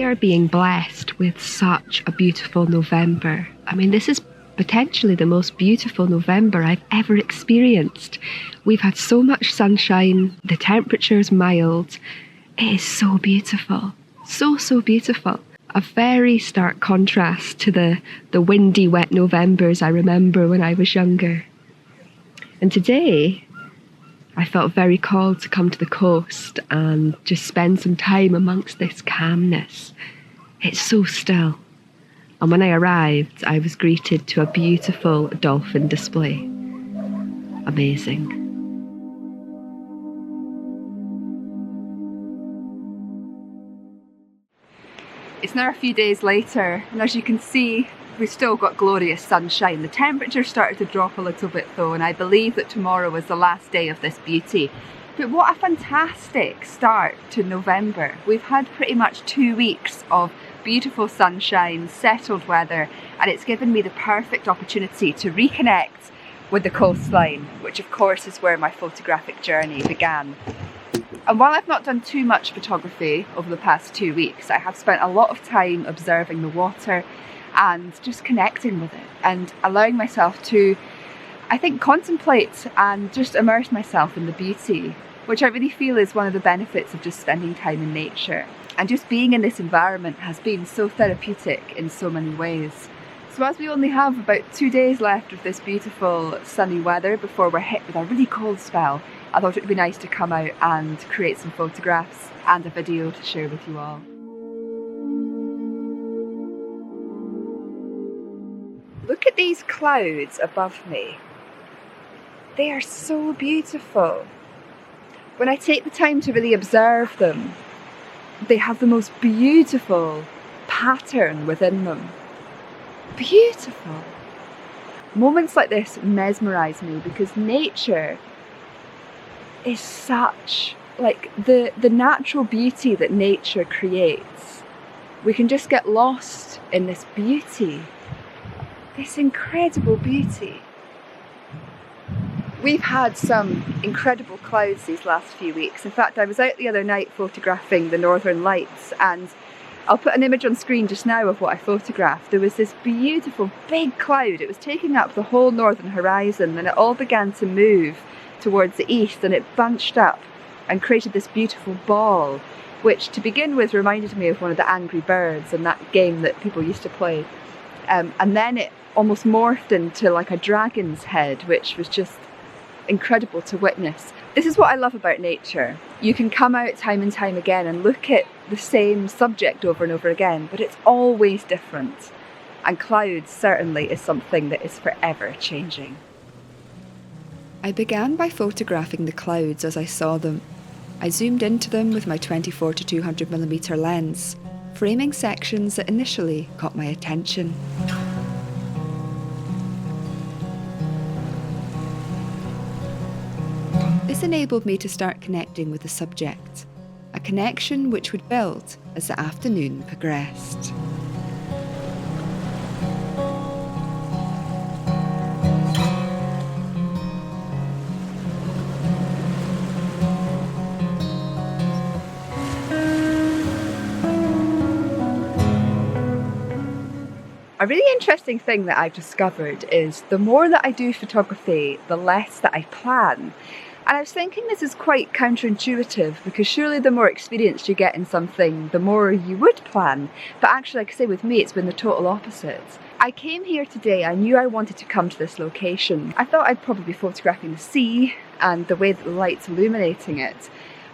are being blessed with such a beautiful November. I mean, this is potentially the most beautiful November I've ever experienced. We've had so much sunshine, the temperature's mild. It is so beautiful, so beautiful. A very stark contrast to the windy, wet Novembers I remember when I was younger. And today, I felt very called to come to the coast and just spend some time amongst this calmness. It's so still. And when I arrived, I was greeted to a beautiful dolphin display. Amazing. It's now a few days later, and as you can see, we've still got glorious sunshine. The temperature started to drop a little bit though, and I believe that tomorrow is the last day of this beauty. But what a fantastic start to November. We've had pretty much 2 weeks of beautiful sunshine, settled weather, and it's given me the perfect opportunity to reconnect with the coastline, which of course is where my photographic journey began. And while I've not done too much photography over the past 2 weeks, I have spent a lot of time observing the water and just connecting with it and allowing myself to, I think, contemplate and just immerse myself in the beauty, which I really feel is one of the benefits of just spending time in nature. And just being in this environment has been so therapeutic in so many ways. So as we only have about 2 days left of this beautiful sunny weather before we're hit with a really cold spell, I thought it would be nice to come out and create some photographs and a video to share with you all. Look at these clouds above me. They are so beautiful. When I take the time to really observe them, they have the most beautiful pattern within them. Beautiful. Moments like this mesmerise me because nature is such, like the natural beauty that nature creates. We can just get lost in this beauty, this incredible beauty. We've had some incredible clouds these last few weeks. In fact, I was out the other night photographing the Northern Lights, and I'll put an image on screen just now of what I photographed. There was this beautiful big cloud. It was taking up the whole northern horizon, and it all began to move towards the east, and it bunched up and created this beautiful ball, which to begin with reminded me of one of the Angry Birds and that game that people used to play. And then it almost morphed into like a dragon's head, which was just incredible to witness. This is what I love about nature. You can come out time and time again and look at the same subject over and over again, but it's always different. And clouds certainly is something that is forever changing. I began by photographing the clouds as I saw them. I zoomed into them with my 24 to 200mm lens, framing sections that initially caught my attention. This enabled me to start connecting with the subject, a connection which would build as the afternoon progressed. A really interesting thing that I've discovered is the more that I do photography, the less that I plan. And I was thinking this is quite counterintuitive, because surely the more experience you get in something, the more you would plan. But actually, like I say, with me, it's been the total opposite. I came here today, I knew I wanted to come to this location. I thought I'd probably be photographing the sea and the way that the light's illuminating it.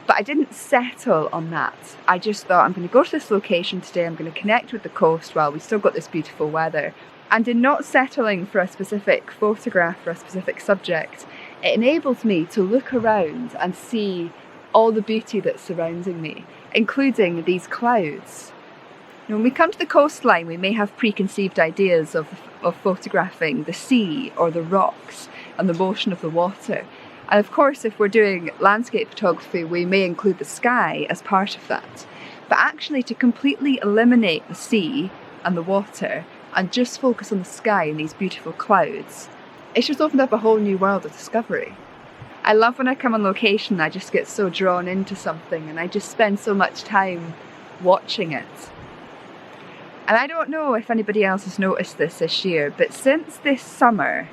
But I didn't settle on that. I just thought, I'm going to go to this location today, I'm going to connect with the coast while we still got this beautiful weather. And in not settling for a specific photograph or a specific subject, it enabled me to look around and see all the beauty that's surrounding me, including these clouds. Now, when we come to the coastline, we may have preconceived ideas of photographing the sea or the rocks and the motion of the water. And of course, if we're doing landscape photography, we may include the sky as part of that. But actually, to completely eliminate the sea and the water and just focus on the sky and these beautiful clouds, it's just opened up a whole new world of discovery. I love when I come on location, I just get so drawn into something and I just spend so much time watching it. And I don't know if anybody else has noticed this year, but since this summer,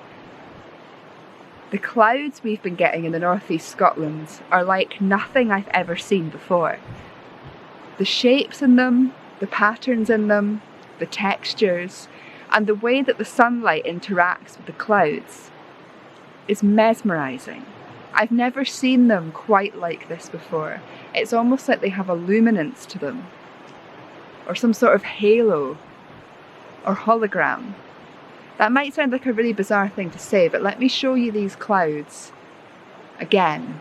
the clouds we've been getting in the northeast Scotland are like nothing I've ever seen before. The shapes in them, the patterns in them, the textures, and the way that the sunlight interacts with the clouds is mesmerising. I've never seen them quite like this before. It's almost like they have a luminance to them, or some sort of halo, or hologram. That might sound like a really bizarre thing to say, but let me show you these clouds again,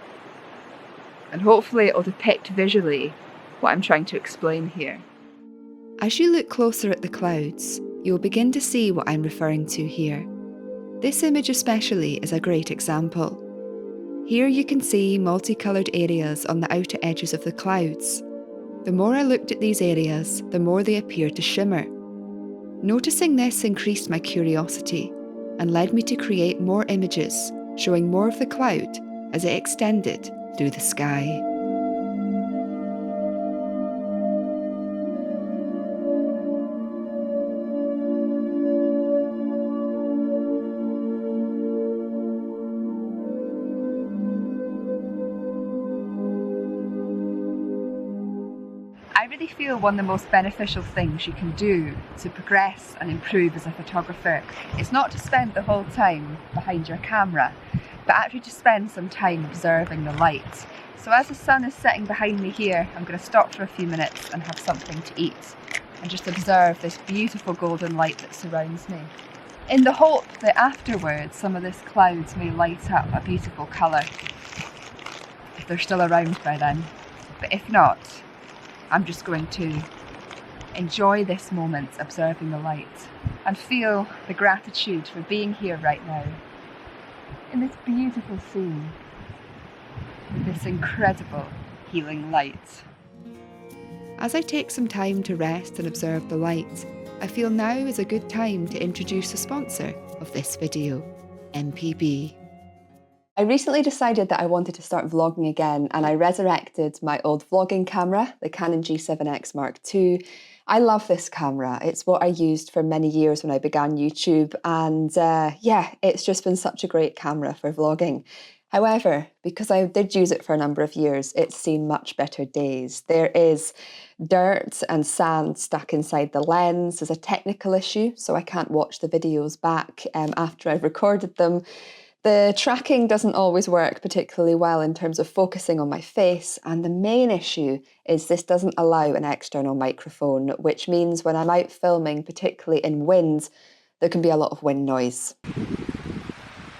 and hopefully it'll depict visually what I'm trying to explain here. As you look closer at the clouds, you'll begin to see what I'm referring to here. This image especially is a great example. Here you can see multicoloured areas on the outer edges of the clouds. The more I looked at these areas, the more they appeared to shimmer. Noticing this increased my curiosity and led me to create more images showing more of the cloud as it extended through the sky. I really feel one of the most beneficial things you can do to progress and improve as a photographer is not to spend the whole time behind your camera, but actually to spend some time observing the light. So as the sun is setting behind me here, I'm going to stop for a few minutes and have something to eat and just observe this beautiful golden light that surrounds me, in the hope that afterwards some of this clouds may light up a beautiful colour, if they're still around by then. But if not, I'm just going to enjoy this moment observing the light and feel the gratitude for being here right now in this beautiful scene with this incredible healing light. As I take some time to rest and observe the light, I feel now is a good time to introduce the sponsor of this video, MPB. I recently decided that I wanted to start vlogging again, and I resurrected my old vlogging camera, the Canon G7X Mark II. I love this camera. It's what I used for many years when I began YouTube, and yeah, it's just been such a great camera for vlogging. However, because I did use it for a number of years, it's seen much better days. There is dirt and sand stuck inside the lens. There's a technical issue, so I can't watch the videos back after I've recorded them. The tracking doesn't always work particularly well in terms of focusing on my face, and the main issue is this doesn't allow an external microphone, which means when I'm out filming, particularly in wind, there can be a lot of wind noise,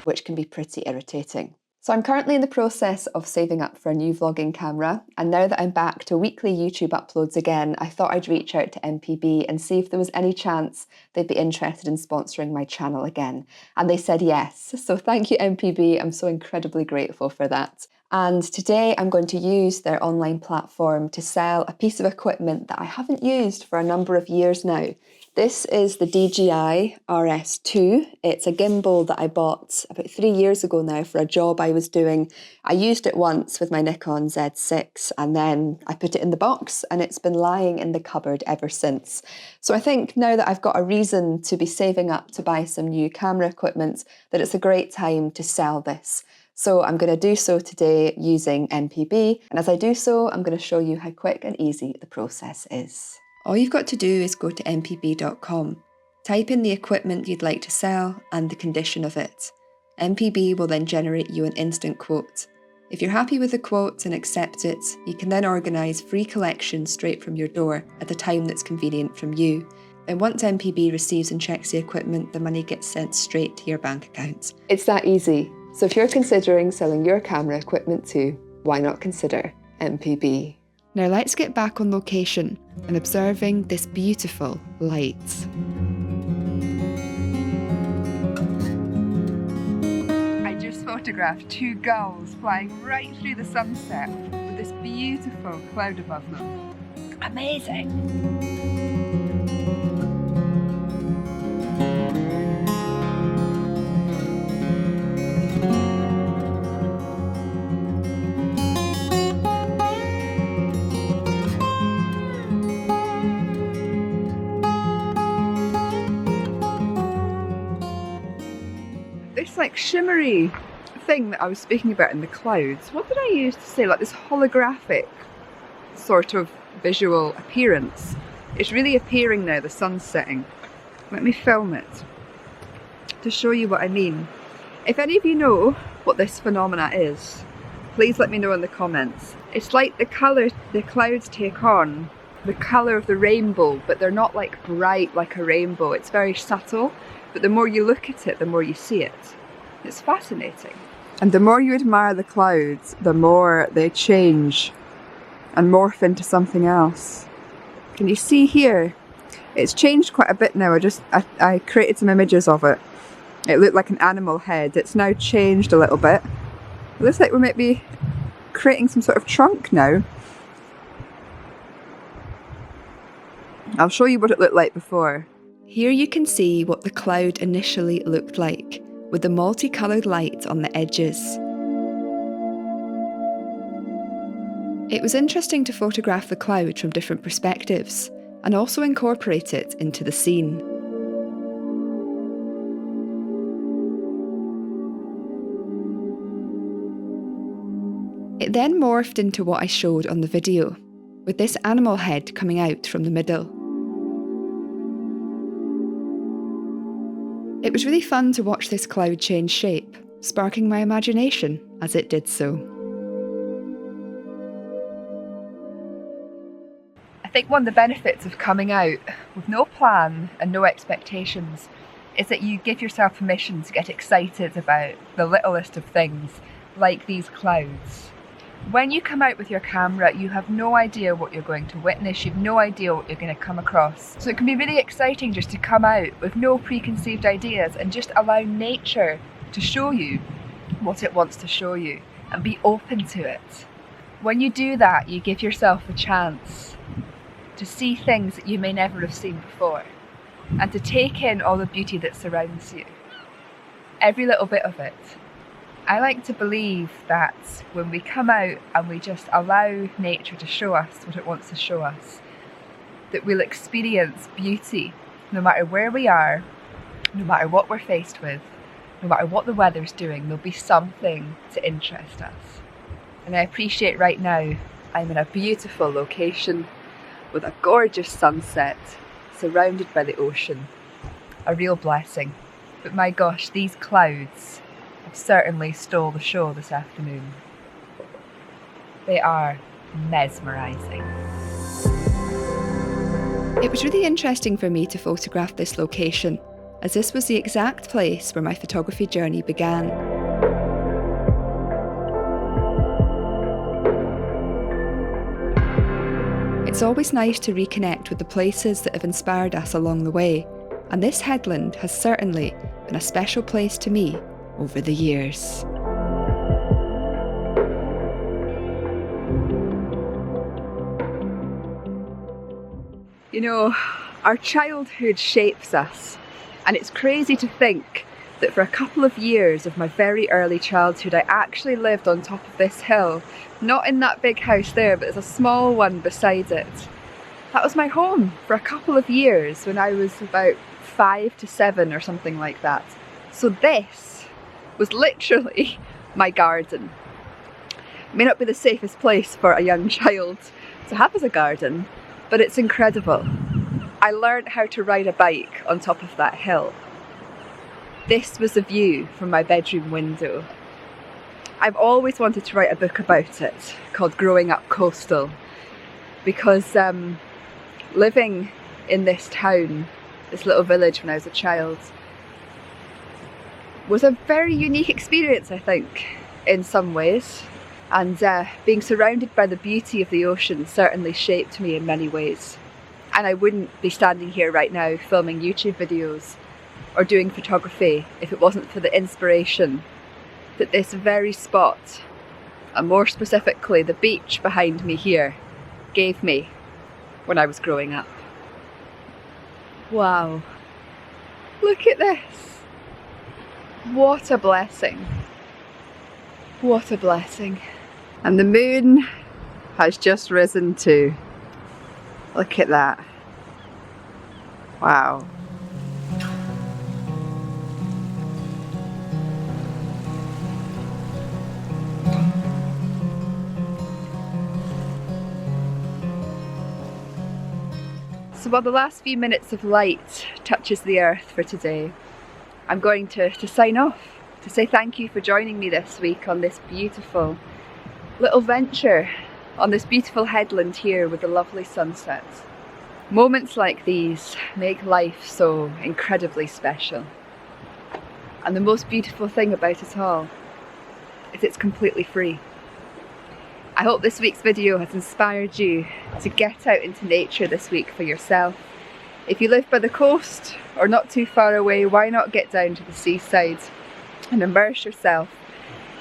which can be pretty irritating. So I'm currently in the process of saving up for a new vlogging camera, and now that I'm back to weekly YouTube uploads again, I thought I'd reach out to MPB and see if there was any chance they'd be interested in sponsoring my channel again. And they said yes, so thank you MPB, I'm so incredibly grateful for that. And today I'm going to use their online platform to sell a piece of equipment that I haven't used for a number of years now. This is the DJI RS2. It's a gimbal that I bought about 3 years ago now for a job I was doing. I used it once with my Nikon Z6 and then I put it in the box and it's been lying in the cupboard ever since. So I think now that I've got a reason to be saving up to buy some new camera equipment, that it's a great time to sell this. So I'm going to do so today using MPB, and as I do so, I'm going to show you how quick and easy the process is. All you've got to do is go to mpb.com, type in the equipment you'd like to sell and the condition of it. MPB will then generate you an instant quote. If you're happy with the quote and accept it, you can then organise free collection straight from your door at the time that's convenient from you. And once MPB receives and checks the equipment, the money gets sent straight to your bank account. It's that easy. So if you're considering selling your camera equipment too, why not consider MPB? Now let's get back on location and observing this beautiful light. I just photographed 2 gulls flying right through the sunset with this beautiful cloud above them. Amazing! this like shimmery thing that I was speaking about in the clouds. What did I use to say? Like this holographic sort of visual appearance. It's really appearing now, the sun's setting. Let me film it to show you what I mean. If any of you know what this phenomena is, please let me know in the comments. It's like the colour the clouds take on, the colour of the rainbow, but they're not like bright like a rainbow. It's very subtle, but the more you look at it, the more you see it. It's fascinating. And the more you admire the clouds, the more they change and morph into something else. Can you see here? It's changed quite a bit now. I created some images of it. It looked like an animal head. It's now changed a little bit. It looks like we might be creating some sort of trunk now. I'll show you what it looked like before. Here you can see what the cloud initially looked like, with the multicoloured light on the edges. It was interesting to photograph the cloud from different perspectives, and also incorporate it into the scene. It then morphed into what I showed on the video, with this animal head coming out from the middle. It was really fun to watch this cloud change shape, sparking my imagination as it did so. I think one of the benefits of coming out with no plan and no expectations is that you give yourself permission to get excited about the littlest of things, like these clouds. When you come out with your camera, you have no idea what you're going to witness, you've no idea what you're going to come across. So it can be really exciting just to come out with no preconceived ideas and just allow nature to show you what it wants to show you and be open to it. When you do that, you give yourself a chance to see things that you may never have seen before and to take in all the beauty that surrounds you. Every little bit of it. I like to believe that when we come out and we just allow nature to show us what it wants to show us, that we'll experience beauty no matter where we are, no matter what we're faced with, no matter what the weather's doing, there'll be something to interest us. And I appreciate right now I'm in a beautiful location with a gorgeous sunset surrounded by the ocean. A real blessing. But my gosh, these clouds certainly stole the show this afternoon. They are mesmerising. It was really interesting for me to photograph this location, as this was the exact place where my photography journey began. It's always nice to reconnect with the places that have inspired us along the way, and this headland has certainly been a special place to me over the years. You know, our childhood shapes us, and it's crazy to think that for a couple of years of my very early childhood I actually lived on top of this hill, not in that big house there, but there's a small one beside it. That was my home for a couple of years when I was about 5 to 7 or something like that. So this was literally my garden. It may not be the safest place for a young child to have as a garden, but it's incredible. I learned how to ride a bike on top of that hill. This was the view from my bedroom window. I've always wanted to write a book about it called Growing Up Coastal, because living in this town, this little village when I was a child, was a very unique experience, I think, in some ways. And being surrounded by the beauty of the ocean certainly shaped me in many ways. And I wouldn't be standing here right now filming YouTube videos or doing photography if it wasn't for the inspiration that this very spot, and more specifically the beach behind me here, gave me when I was growing up. Wow, look at this. What a blessing. What a blessing. And the moon has just risen too. Look at that. Wow. So while the last few minutes of light touches the earth for today, I'm going to sign off, to say thank you for joining me this week on this beautiful little venture, on this beautiful headland here with the lovely sunsets. Moments like these make life so incredibly special. And the most beautiful thing about it all is it's completely free. I hope this week's video has inspired you to get out into nature this week for yourself. If you live by the coast or not too far away, why not get down to the seaside and immerse yourself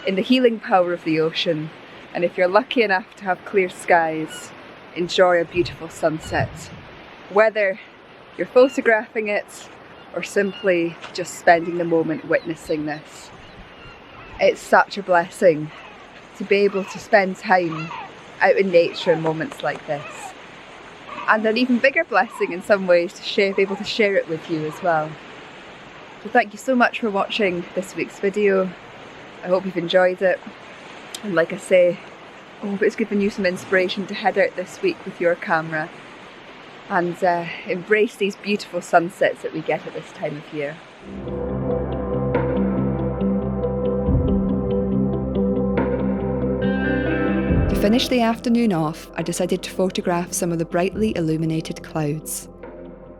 in the healing power of the ocean. And if you're lucky enough to have clear skies, enjoy a beautiful sunset. Whether you're photographing it or simply just spending the moment witnessing this. It's such a blessing to be able to spend time out in nature in moments like this. And an even bigger blessing in some ways to be able to share it with you as well. So thank you so much for watching this week's video. I hope you've enjoyed it. And like I say, I hope it's given you some inspiration to head out this week with your camera and embrace these beautiful sunsets that we get at this time of year. To finish the afternoon off, I decided to photograph some of the brightly illuminated clouds.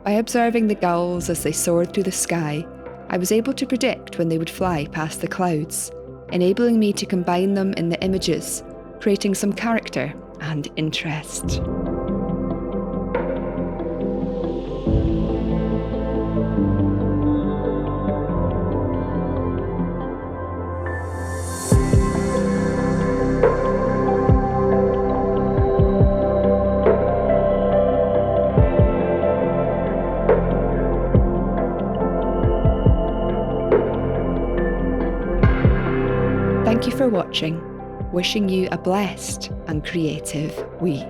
By observing the gulls as they soared through the sky, I was able to predict when they would fly past the clouds, enabling me to combine them in the images, creating some character and interest. Thank you for watching, wishing you a blessed and creative week.